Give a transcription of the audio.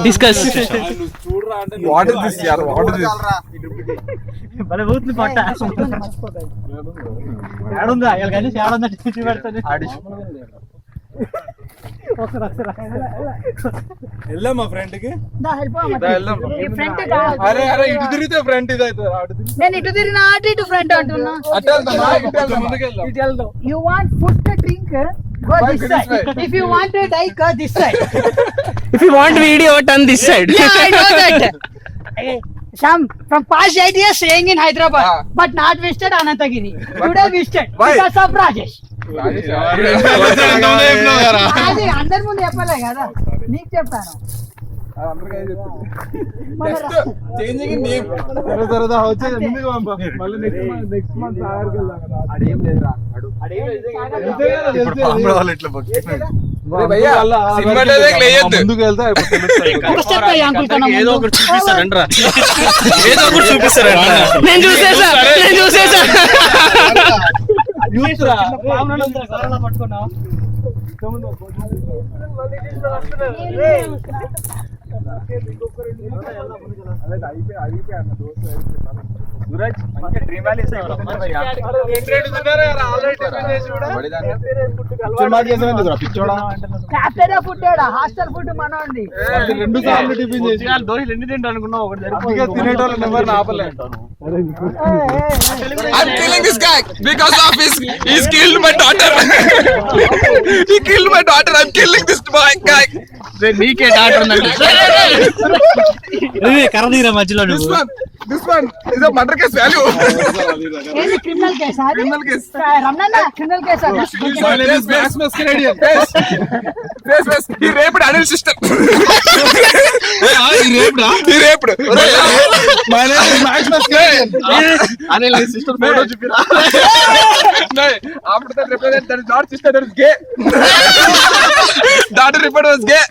Discuss. What is this యార్, what is this? భలే ఊతుంది పొట్ట. ఏడుందా ఇలా కలిసి ఏడుందా టీచర్ పెడతాను. వెళ్దాం మా ఫ్రెండ్ కి. ఫ్రంట్ అరే అరే ఇటు తిరిగితే ఫ్రంట్ ఇది అవుతుంది. నేను ఇటు తిరిగిన అటు ఇటు ఫ్రంట్ అంటున్నా. అటు వెళ్దామా? ఇటు వెళ్దాం, ముందుకు వెళ్దాం. You want food to drink? Go this side. If you want to die, go this side. If you want video, turn this side. Yeah, I know that. Sham, from past 8 years staying in Hyderabad, but not visited Anantagiri. Today visited because of Rajesh. అది అందరి ముందు చెప్పలే కదా, నీకు చెప్పాను. ముందుకు వెళ్తే ఏదో ఒకటి చూపిస్తారంట్రా, ఏదో ఒకటి చూపిస్తారంట్రా. నేను చూసేసా. Hostel food మనోంది. 2 సార్లు టిఫిన్ చేసి దోశలు ఎన్ని తింటా అనుకున్నావు? ఒకటి తినేటోళ్ళని ఎవరిని ఆపలేదు. I'm killing this guy because of he's killed my daughter. He killed my daughter. I'm killing this guy. నీకే డాక్టర్ ఉందండి. కరదీరా మధ్యలో This one is a murder case value. ఏంది క్రిమినల్ కేసా? Criminal case. రమణన్న క్రిమినల్ కేసా? Face. He raped Anil sister. He raped. My name is Max Mascaradian. Anil sister photo చూపిరా. No, after that represent that is not sister, that is gay. Daughter report was gay.